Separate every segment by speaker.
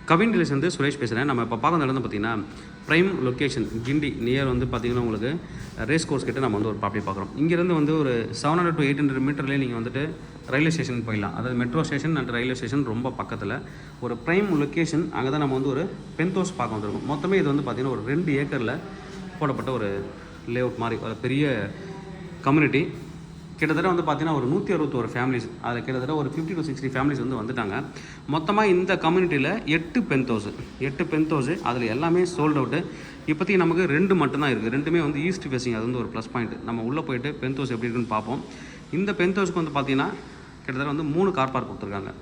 Speaker 1: Kavin real estate Suresh பேசுகிறேன். நம்ம இப்போ பார்க்க இடம் பார்த்தீங்கன்னா ப்ரைம் லொக்கேஷன் கிண்டி நியர் வந்து பார்த்திங்கன்னா உங்களுக்கு ரேஸ் கோர்ஸ் கிட்ட நம்ம வந்து ஒரு ப்ராப்பர்ட்டி பார்க்குறோம். இங்கேருந்து வந்து ஒரு 700 to 800 மீட்டர்லேயே நீங்கள் வந்துட்டு ரயில்வே ஸ்டேஷன் போயிடலாம். அதாவது metro station and railway station ரொம்ப பக்கத்தில் ஒரு ப்ரைம் லொக்கேஷன். அங்கே தான் நம்ம வந்து ஒரு பென்த் பார்க்க வந்துருக்கோம். மொத்தமே இது வந்து பார்த்திங்கன்னா ஒரு 2 ஏக்கரில் போடப்பட்ட ஒரு லே அவுட் மாதிரி ஒரு பெரிய கம்யூனிட்டி. கிட்டத்தட்ட வந்து பார்த்திங்கன்னா ஒரு 161 ஃபேமிலிஸ், அதில் கிட்டத்தட்ட ஒரு 50 to 60 ஃபேமிலிஸ் வந்து வந்துட்டாங்க. மொத்தமாக இந்த கம்யூனிட்டியில் 8 பென்த் ஹவுஸு அதில் எல்லாமே சோல்ட் அவுட்டு. இப்போதைக்கு நமக்கு 2 மட்டும்தான் இருக்குது. 2மே வந்து ஈஸ்ட் ஃபேஸிங். அது வந்து ஒரு ப்ளஸ் பாயிண்ட். நம்ம உள்ளே போயிட்டு பென்த் ஹவுஸ் எப்படி இருக்குன்னு பார்ப்போம். இந்த பென்த் ஹவுஸ்க்கு வந்து பார்த்திங்கன்னா கிட்டத்தட்ட வந்து 3 கார் பார்க் கொடுத்துருக்காங்க.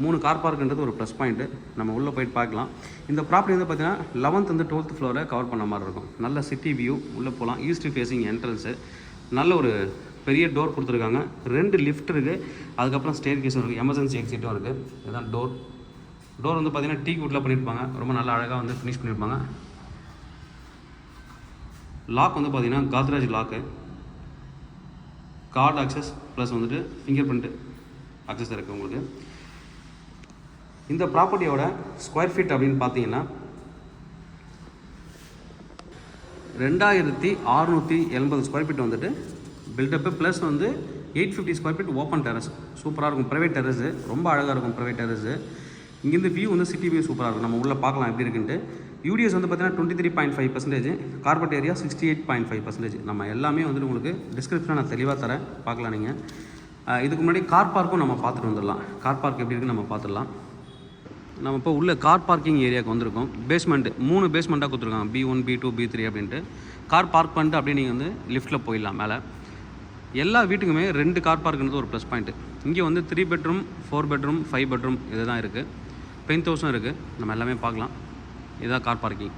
Speaker 1: 3 கார் பார்க்குன்றது ஒரு ப்ளஸ் பாயிண்ட்டு. நம்ம உள்ளே போயிட்டு பார்க்கலாம். இந்த ப்ராப்பர்ட்டி வந்து பார்த்திங்கன்னா 11th and 12th ஃப்ளோரை கவர் பண்ண மாதிரி இருக்கும். நல்ல சிட்டி வியூ, உள்ளே போகலாம். ஈஸ்ட் ஃபேஸிங் என்ட்ரன்ஸு, நல்ல ஒரு பெரிய டோர் கொடுத்துருக்காங்க. 2 லிஃப்ட் இருக்குது. அதுக்கப்புறம் ஸ்டேர் கேஸும் இருக்குது. எமர்ஜென்சி எக்ஸிட்டும் இருக்குது. இதுதான் டோர் வந்து பார்த்திங்கன்னா டீ வுட்டில் பண்ணியிருப்பாங்க. ரொம்ப நல்லா அழகாக வந்து ஃபினிஷ் பண்ணியிருப்பாங்க. லாக் வந்து பார்த்திங்கன்னா காத்ராஜ் லாக்கு, கார்டு ஆக்சஸ் ப்ளஸ் வந்துட்டு ஃபிங்கர் பிரிண்ட் ஆக்சஸ் இருக்குது உங்களுக்கு. இந்த ப்ராப்பர்ட்டியோட ஸ்கொயர் ஃபீட் அப்படின்னு பார்த்தீங்கன்னா 2680 ஸ்கொயர் ஃபீட் வந்துட்டு பில்டப்பு, ப்ளஸ் வந்து 850 ஸ்கொயர் ஃபீட் ஓப்பன் டெரஸ். சூப்பராக இருக்கும். ப்ரைவேட் டெரஸு ரொம்ப அழகாக இருக்கும். ப்ரைவேட் டெரஸு இங்கேருந்து வியூ வந்து சிட்டி வியூ சூப்பராக இருக்கும். நம்ம உள்ளே பார்க்கலாம் எப்படி இருக்குன்ட்டு. யூடிஎஸ் வந்து பார்த்தீங்கன்னா 23.5%, கார்பெட் ஏரியா 68.5%. நம்ம எல்லாமே வந்துட்டு உங்களுக்கு டிஸ்கிரிப்ஷனில் நான் தெளிவாக தரேன், பார்க்கலாம் நீங்கள். இதுக்கு முன்னாடி கார் பார்க்கும் நம்ம பார்த்துட்டு வந்துடலாம். கார் பார்க் எப்படி இருக்குன்னு நம்ம பார்த்துடலாம். நம்ம இப்போ உள்ள கார் பார்க்கிங் ஏரியாவுக்கு வந்திருக்கோம். பேஸ்மெண்ட்டு 3 பேஸ்மெண்ட்டாக கொடுத்துருக்காங்க. B1, B2, B3 அப்படின்ட்டு. கார் பார்க் பண்ணிட்டு அப்படியே நீங்கள் வந்து லிஃப்ட்டில் போயிடலாம் மேலே. எல்லா வீட்டுக்குமே 2 கார் பார்க்குன்றது ஒரு ப்ளஸ் பாயிண்ட்டு. இங்கே வந்து 3 பெட்ரூம், 4 பெட்ரூம், 5 பெட்ரூம் இது தான் இருக்குது. பென்த் ஹவுஸும் இருக்குது. நம்ம எல்லாமே பார்க்கலாம். இதுதான் கார் பார்க்கிங்.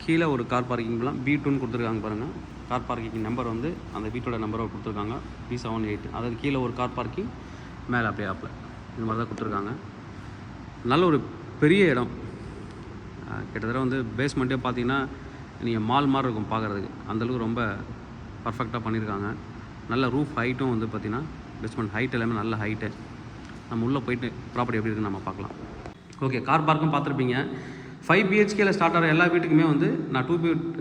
Speaker 1: கீழே ஒரு கார் பார்க்கிங் போகலாம். B2ன்னு கொடுத்துருக்காங்க பாருங்கள். கார் பார்க்கிங் நம்பர் வந்து அந்த வீட்டோட நம்பரை கொடுத்துருக்காங்க, B78. அதாவது கீழே ஒரு கார் பார்க்கிங், மேலே அப்படியே ஆப்பில் இந்த மாதிரி தான் கொடுத்துருக்காங்க. நல்ல ஒரு பெரிய இடம். கிட்டத்தட்ட வந்து பேஸ்மெண்ட்டே பார்த்தீங்கன்னா நீங்கள் மால் மாதிரி இருக்கும் பார்க்குறதுக்கு. அந்தளவுக்கு ரொம்ப பர்ஃபெக்டாக பண்ணியிருக்காங்க. நல்ல ரூஃப் ஹைட்டும் வந்து பார்த்திங்கன்னா பேஸ்மெண்ட் ஹைட் எல்லாமே நல்ல ஹைட்டு. நம்ம உள்ளே போயிட்டு ப்ராப்பர்ட்டி எப்படி இருக்குன்னு நம்ம பார்க்கலாம். ஓகே, கார் பார்க்கும் பார்த்துருப்பீங்க. 5 BHKல ஸ்டார்ட் ஆகிற எல்லா வீட்டுக்குமே வந்து நான்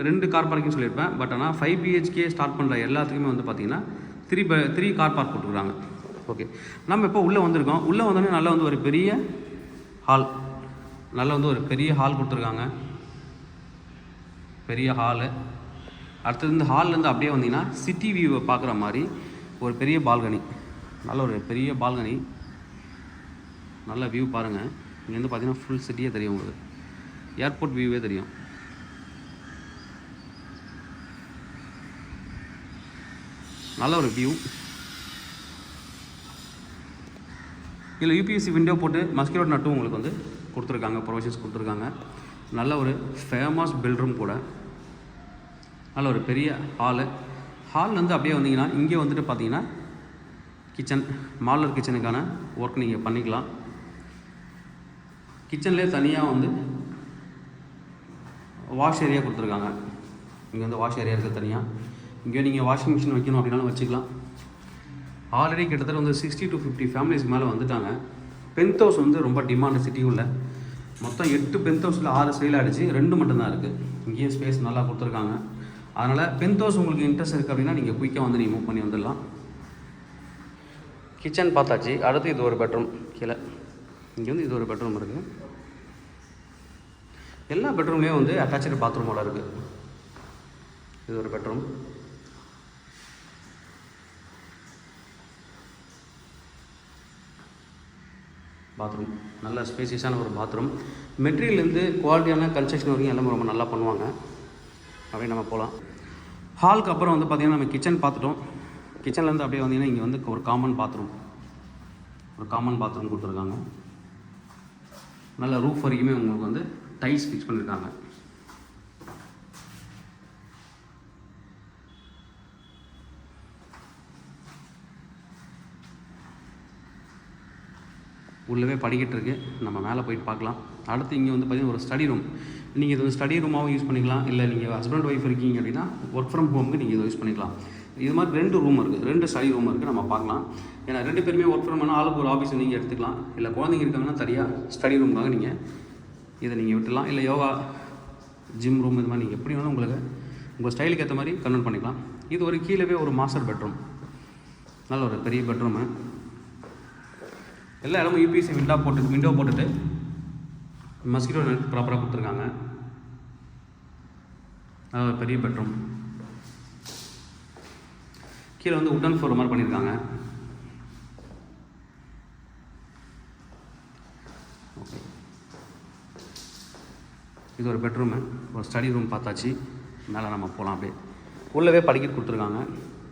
Speaker 1: 2 கார் பார்க்கிங் சொல்லியிருப்பேன். பட் ஆனால் 5 BHK ஸ்டார்ட் பண்ணுற எல்லாத்துக்குமே வந்து பார்த்திங்கன்னா 3 கார் பார்க் போட்டுருக்காங்க. ஓகே, நம்ம இப்போ உள்ளே வந்திருக்கோம். உள்ளே வந்தோடனே நல்லா வந்து ஒரு பெரிய ஹால், நல்லா வந்து ஒரு பெரிய ஹால் கொடுத்துருக்காங்க. பெரிய ஹாலு. அடுத்தது இந்த ஹால்லேருந்து அப்படியே வந்தீங்கன்னா சிட்டி வியூவை பார்க்குற மாதிரி ஒரு பெரிய பால்கனி. நல்ல ஒரு பெரிய பால்கனி. நல்ல வியூ பாருங்கள். இங்கேருந்து பார்த்தீங்கன்னா ஃபுல் சிட்டியே தெரியும் உங்களுக்கு. ஏர்போர்ட் வியூவே தெரியும். நல்ல ஒரு வியூ. இதில் UPVC விண்டோ போட்டு மஸ்கிட்டோ நட்டும் உங்களுக்கு வந்து கொடுத்துருக்காங்க, ப்ரொவிஷன்ஸ் கொடுத்துருக்காங்க. நல்ல ஒரு ஃபேமஸ் பெட்ரூம் கூட. நல்ல ஒரு பெரிய ஹால்லேருந்து அப்படியே வந்தீங்கன்னா இங்கே வந்துட்டு பார்த்தீங்கன்னா கிச்சன், மாடலர் கிச்சனுக்கான ஒர்க் நீங்கள் பண்ணிக்கலாம். கிச்சன்லேயே தனியாக வந்து வாஷ் ஏரியா கொடுத்துருக்காங்க. இங்கே வந்து வாஷ் ஏரியா இருக்குது தனியாக. இங்கே நீங்கள் வாஷிங் மிஷின் வைக்கணும் அப்படின்னாலும் வச்சுக்கலாம். ஆல்ரெடி கிட்டத்தட்ட வந்து 60 to 50 ஃபேமிலிஸ்க்கு மேலே வந்துட்டாங்க. பென்த் ஹவுஸ் வந்து ரொம்ப டிமாண்டு சிட்டிக்குள்ள. மொத்தம் 8 பென்த் ஹவுஸில் 6 சேல் ஆகிடுச்சு, 2 மட்டும்தான் இருக்குது. இங்கேயே ஸ்பேஸ் நல்லா கொடுத்துருக்காங்க. அதனால் பென்த் ஹவுஸ் உங்களுக்கு இன்ட்ரெஸ்ட் இருக்குது அப்படின்னா நீங்கள் குயிக்காக வந்து நீங்கள் மூவ் பண்ணி வந்துடலாம். கிச்சன் பார்த்தாச்சு. அடுத்து இது ஒரு பெட்ரூம். கீழே இங்கே வந்து இது ஒரு பெட்ரூம் இருக்குது. எல்லா பெட்ரூம்லேயும் வந்து அட்டாச்சு பாத்ரூமோட இருக்குது. இது ஒரு பெட்ரூம். பாத்ரூம் நல்ல ஸ்பேசியஸான ஒரு பாத்ரூம். மெட்டீரியல்லேருந்து குவாலிட்டியான கன்ஸ்ட்ரக்ஷன் வரைக்கும் எல்லாமே ரொம்ப நல்லா பண்ணுவாங்க. அப்படியே நம்ம போகலாம். ஹாலுக்கு அப்புறம் வந்து பார்த்திங்கன்னா நம்ம கிச்சன் பார்த்துட்டோம். கிச்சன்லேருந்து அப்படியே வந்தீங்கன்னா இங்கே வந்து ஒரு காமன் பாத்ரூம் கொடுத்துருக்காங்க. நல்ல ரூஃப் வரைக்குமே உங்களுக்கு வந்து டைல்ஸ் ஃபிக்ஸ் பண்ணியிருக்காங்க. உள்ளவே படிக்கட்டு இருக்குது. நம்ம மேலே போயிட்டு பார்க்கலாம். அடுத்து இங்கே வந்து பார்த்திங்கன்னா ஒரு ஸ்டடி ரூம். நீங்கள் இது ஸ்டடி ரூமாகவும் யூஸ் பண்ணிக்கலாம். இல்லை நீங்கள் ஹஸ்பண்ட் ஒய்ஃப் இருக்கீங்க அப்படின்னா ஒர்க் ஃப்ரம் ஹோமுக்கு நீங்கள் இதை யூஸ் பண்ணிக்கலாம். இது மாதிரி 2 ரூம் இருக்குது, 2 ஸ்டடி ரூம் இருக்குது. நம்ம பார்க்கலாம். ஏன்னா 2 பேருமே ஒர்க் ஃப்ரம் பண்ணால் ஆளுக்கு ஒரு ஆஃபீஸ் நீங்கள் எடுத்துக்கலாம். இல்லை குழந்தைங்க இருக்காங்கன்னா தனியாக ஸ்டடி ரூமுக்காக நீங்கள் இதை நீங்கள் விட்டுலாம். இல்லை யோகா ஜிம் ரூம் இது மாதிரி நீங்கள் எப்படி வேணாலும் உங்களுக்கு உங்கள் ஸ்டைலுக்கு ஏற்ற மாதிரி கன்வெர்ட் பண்ணிக்கலாம். இது ஒரு கீழே ஒரு மாஸ்டர் பெட்ரூம், நல்ல ஒரு பெரிய பெட்ரூமு. எல்லா இடமும் யூபிஎஸ்சி விண்டோ போட்டுட்டு மஸ்கிட்டோ நெட் ப்ராப்பராக கொடுத்துருக்காங்க. நல்ல ஒரு பெரிய பெட்ரூம். கீழே வந்து உட்டன் ஃப்ளோர் மாதிரி பண்ணியிருக்காங்க. ஓகே, இது ஒரு பெட்ரூமு. ஒரு ஸ்டடி ரூம் பார்த்தாச்சு. மேலே நம்ம போகலாம். அப்படியே உள்ளவே படிக்கட் கொடுத்துருக்காங்க.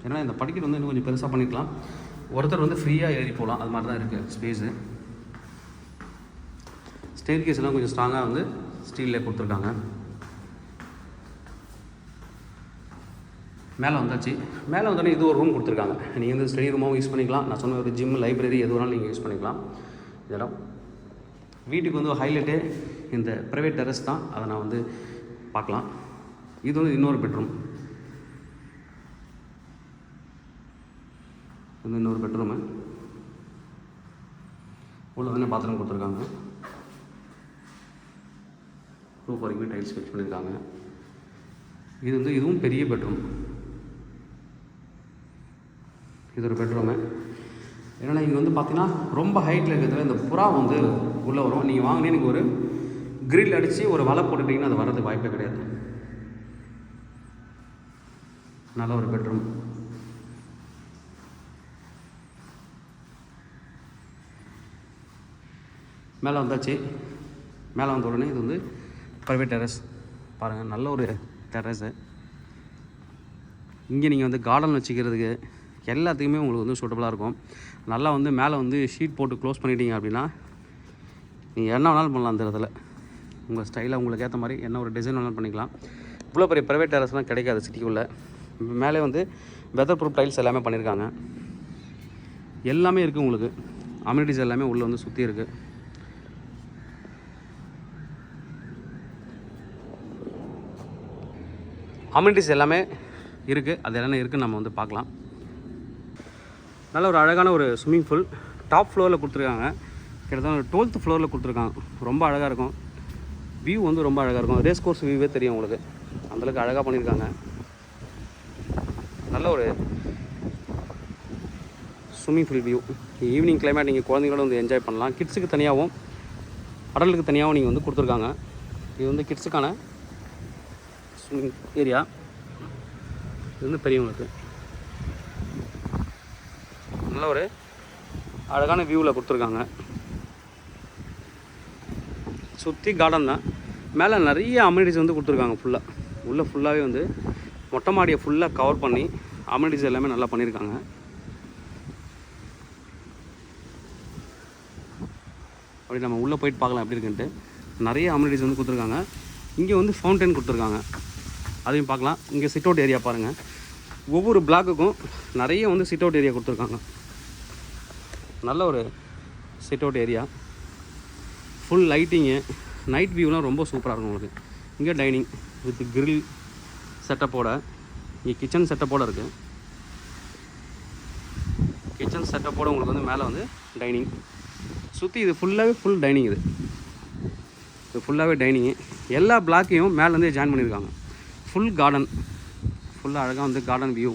Speaker 1: ஏன்னா இந்த படிக்கட் வந்து இன்னும் கொஞ்சம் பெருசாக பண்ணிக்கலாம். ஒருத்தர் வந்து ஃப்ரீயாக ஏறி போகலாம், அது மாதிரி தான் இருக்குது ஸ்பேஸு. ஸ்டேர் கேஸ்லாம் கொஞ்சம் ஸ்ட்ராங்காக வந்து ஸ்டீலில் கொடுத்துருக்காங்க. மேலே வந்தாச்சு. மேலே வந்தோடனே இது ஒரு ரூம் கொடுத்துருக்காங்க. நீங்கள் வந்து ஸ்டடி ரூமாகவும் யூஸ் பண்ணிக்கலாம். நான் சொன்ன ஒரு ஜிம், லைப்ரரி எது வேணாலும் நீங்கள் யூஸ் பண்ணிக்கலாம். இடம் வீட்டுக்கு வந்து ஹைலைட்டே இந்த ப்ரைவேட் டெரஸ் தான். அதை நான் வந்து பார்க்கலாம். இது வந்து இன்னொரு பெட்ரூம். இது இன்னொரு பெட்ரூமு. உள்ள வந்து பாத்ரூம் கொடுத்துருக்காங்க. ரூப் வரைக்குமே டைல்ஸ் ஃபிக்ஸ் பண்ணியிருக்காங்க. இது வந்து இதுவும் பெரிய பெட்ரூம். இது ஒரு பெட்ரூமு. ஏன்னா இங்கே வந்து பார்த்தீங்கன்னா ரொம்ப ஹைட்டில் இருக்கிறதுல இந்த புறா வந்து உள்ளே வரும். நீங்கள் வாங்கினே எனக்கு ஒரு கிரில் அடித்து ஒரு வலை போட்டுட்டிங்கன்னா அது வர்றதுக்கு வாய்ப்பே கிடையாது. நல்ல ஒரு பெட்ரூம். மேலே வந்தாச்சு. மேலே வந்த உடனே இது வந்து ப்ரைவேட் டெரஸ். பாருங்கள், நல்ல ஒரு டெரஸு. இங்கே நீங்கள் வந்து கார்டன் வச்சுக்கிறதுக்கு எல்லாத்துக்குமே உங்களுக்கு வந்து சூட்டபுளாக இருக்கும். நல்லா வந்து மேலே வந்து ஷீட் போட்டு க்ளோஸ் பண்ணிட்டீங்க அப்படின்னா நீங்கள் என்ன வேணாலும் பண்ணலாம். அந்த இடத்துல உங்கள் ஸ்டைலாக உங்களுக்கு ஏற்ற மாதிரி என்ன ஒரு டிசைன் வேணாலும் பண்ணிக்கலாம். இவ்வளோ பெரிய ப்ரைவேட் டெரஸ்லாம் கிடைக்காது சிட்டிக்குள்ளே. மேலே வந்து வெதர் ப்ரூஃப் டைல்ஸ் எல்லாமே பண்ணியிருக்காங்க. எல்லாமே இருக்குது உங்களுக்கு. அம்யூனிட்டிஸ் எல்லாமே உள்ளே வந்து சுற்றி இருக்குது. அம்யூனிட்டிஸ் எல்லாமே இருக்குது. அது என்னென்ன இருக்குதுன்னு நம்ம வந்து பார்க்கலாம். நல்ல ஒரு அழகான ஒரு ஸ்விம்மிங் பூல் டாப் ஃப்ளோரில் கொடுத்துருக்காங்க. கிட்டத்தட்ட ஒரு 12th ஃப்ளோரில் கொடுத்துருக்காங்க. ரொம்ப அழகாக இருக்கும். வியூ வந்து ரொம்ப அழகாக இருக்கும். ரேஸ் கோர்ஸ் வியூவே தெரியும் உங்களுக்கு. அந்தளவுக்கு அழகாக பண்ணியிருக்காங்க. நல்ல ஒரு swimming pool view. Evening climate நீங்கள் குழந்தைங்களோட வந்து என்ஜாய் பண்ணலாம். கிட்ஸுக்கு தனியாகவும் அடல்ட்டுக்கு தனியாகவும் நீங்கள் வந்து கொடுத்துருக்காங்க. இது வந்து கிட்ஸுக்கான ஸ்விம்மிங் ஏரியா. இது வந்து பெரியவங்களுக்கு நல்ல ஒரு அழகான வியூவில் கொடுத்துருக்காங்க. சுற்றி கார்டன் தான். மேலே நிறைய அம்யூனிட்டிஸ் வந்து கொடுத்துருக்காங்க. ஃபுல்லாகவே வந்து மொட்டை மாடியை ஃபுல்லாக கவர் பண்ணி அம்யூனிட்டிஸ் எல்லாமே நல்லா பண்ணியிருக்காங்க. அப்படி நம்ம உள்ளே போயிட்டு பார்க்கலாம் எப்படி இருக்குன்ட்டு. நிறைய அம்யூனிட்டிஸ் வந்து கொடுத்துருக்காங்க. இங்கே வந்து ஃபவுண்டைன் கொடுத்துருக்காங்க, அதையும் பார்க்கலாம். இங்கே சிட் அவுட் ஏரியா பாருங்கள். ஒவ்வொரு பிளாக்குக்கும் நிறைய வந்து சிட் அவுட் ஏரியா கொடுத்துருக்காங்க. நல்ல ஒரு sit out area. Full lighting, night வியூலாம் ரொம்ப சூப்பராக இருக்கும் உங்களுக்கு. இங்கே டைனிங் வித் கிரில் செட்டப்போட, இங்கே கிச்சன் செட்டப்போடு இருக்குது. கிச்சன் செட்டப்போடு உங்களுக்கு வந்து மேலே வந்து டைனிங் சுற்றி. இது ஃபுல் டைனிங். இது ஃபுல்லாகவே டைனிங்கு. எல்லா பிளாக்கையும் மேலேருந்தே ஜாயின் பண்ணியிருக்காங்க. ஃபுல் கார்டன், ஃபுல்லாக அழகாக வந்து கார்டன் வியூ.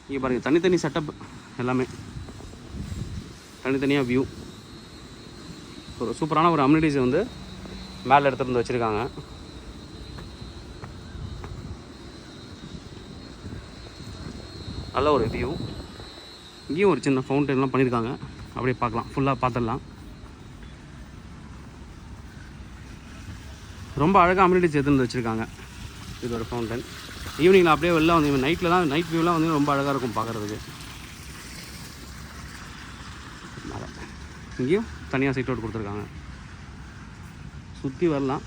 Speaker 1: இங்கே பாருங்கள், தனித்தனி செட்டப் எல்லாமே தனித்தனியாக வியூ. ஒரு சூப்பரான ஒரு அம்யூனிட்டிஸ் வந்து மேலே எடுத்துகிட்டு வந்து வச்சுருக்காங்க. நல்ல ஒரு வியூ. இங்கேயும் ஒரு சின்ன ஃபவுண்டன்லாம் பண்ணியிருக்காங்க. அப்படியே பார்க்கலாம், ஃபுல்லாக பார்த்துடலாம். ரொம்ப அழகாக அம்யூனிட்டிஸ் எடுத்துகிட்டு வந்து வச்சுருக்காங்க. இது ஒரு ஃபவுண்டன். ஈவினிங்கில் அப்படியே வெளில வந்து நைட் வியூலாம் வந்து ரொம்ப அழகாக இருக்கும் பார்க்குறதுக்கு. இங்கேயும் தனியாக சைட் அவுட் கொடுத்துருக்காங்க. சுற்றி வரலாம்.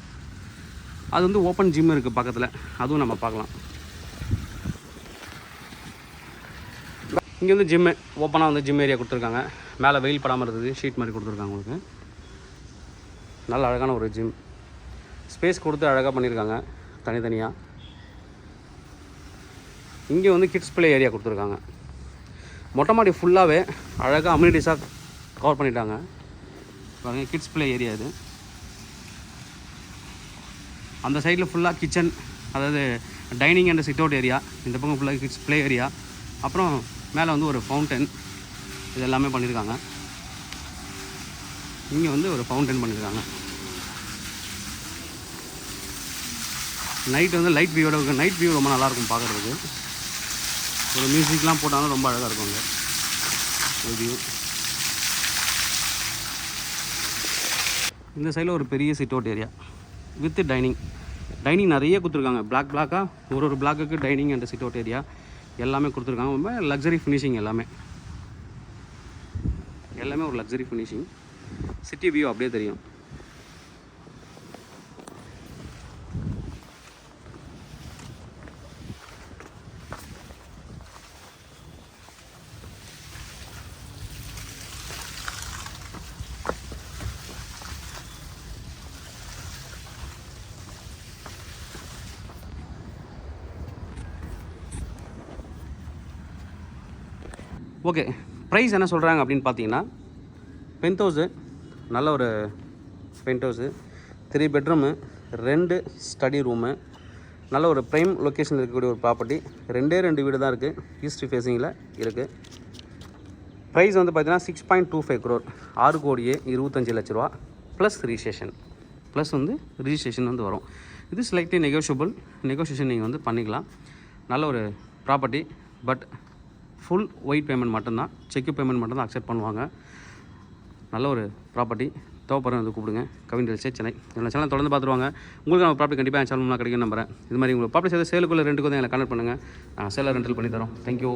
Speaker 1: அது வந்து ஓப்பன் ஜிம் இருக்குது பக்கத்தில், அதுவும் நம்ம பார்க்கலாம். இங்கே வந்து ஜிம்மு ஓப்பனாக வந்து ஜிம் ஏரியா கொடுத்துருக்காங்க. மேலே வெயில் படாமல் இருக்குது ஷீட் மாதிரி கொடுத்துருக்காங்க உங்களுக்கு. நல்ல அழகான ஒரு ஜிம். ஸ்பேஸ் கொடுத்து அழகாக பண்ணியிருக்காங்க தனித்தனியாக. இங்கே வந்து கிட்ஸ் ப்ளே ஏரியா கொடுத்துருக்காங்க. மொட்டை மாடி ஃபுல்லாகவே அழகாக அம்யூனிட்டிஸாக கவர் பண்ணிட்டாங்க. பாருங்கள், கிட்ஸ் ப்ளே ஏரியா இது. அந்த சைடில் ஃபுல்லாக கிச்சன், அதாவது dining and sit out area. இந்த பக்கம் ஃபுல்லாக கிட்ஸ் ப்ளே ஏரியா. அப்புறம் மேலே வந்து ஒரு ஃபவுண்டன், இது எல்லாமே பண்ணியிருக்காங்க. இங்கே வந்து ஒரு ஃபவுண்டன் பண்ணியிருக்காங்க. நைட் வந்து லைட் வியூவோட இருக்குது. நைட் வியூ ரொம்ப நல்லாயிருக்கும் பார்க்குறதுக்கு. ஒரு மியூசிக்லாம் போட்டாலும் ரொம்ப அழகாக இருக்கும் அங்கே வியூ. இந்த சைடில் ஒரு பெரிய sit out area with dining. Dining நிறைய கொடுத்துருக்காங்க. பிளாக்காக ஒரு பிளாக்குக்கு dining and sit out area எல்லாமே கொடுத்துருக்காங்க. ரொம்ப லக்ஸரி ஃபினிஷிங். எல்லாமே ஒரு லக்ஸரி ஃபினிஷிங். சிட்டி வியூ அப்படியே தெரியும். ஓகே, ப்ரைஸ் என்ன சொல்கிறாங்க அப்படின்னு பார்த்தீங்கன்னா, பென்ட் ஹவுஸு, நல்ல ஒரு pent house, 3 bedroom, 2 study room, நல்ல ஒரு ப்ரைம் லொக்கேஷன் இருக்கக்கூடிய ஒரு ப்ராப்பர்ட்டி. 2 வீடு தான் இருக்குது, ஈஸ்ட் ஃபேஸிங்கில் இருக்குது. ப்ரைஸ் வந்து பார்த்தீங்கன்னா 6.25 crore, 6,25,00,000 ப்ளஸ் ரிஜிஸ்ட்ரேஷன். ப்ளஸ் வந்து ரிஜிஸ்ட்ரேஷன் வந்து வரும். இது ஸ்லைட்லி நெகோஷியேஷன் நீங்கள் வந்து பண்ணிக்கலாம். நல்ல ஒரு property. But full white payment மட்டும்தான், செக்கு பேமெண்ட் மட்டும்தான் அக்செப்ட் பண்ணுவாங்க. நல்ல ஒரு ப்ராப்பர்ட்டி. தேவைப்படுற வந்து கூப்பிடுங்க. Kavin real estate Chennai. என்னோட சேனல் தொடர்ந்து பார்த்துருவாங்க. உங்களுக்கு நம்ம ப்ராப்பர்ட்டி கண்டிப்பாக என் சேனல் கிடைக்கும் நம்புறேன். இது மாதிரி உங்களுக்கு ப்ராப்பர்ட்டி சேலுக்குள்ள ரெண்டுக்கு வந்து எங்களை கனெக்ட் பண்ணுங்கள். சேலை ரெண்டல் பண்ணி தரோம். தேங்க்யூ.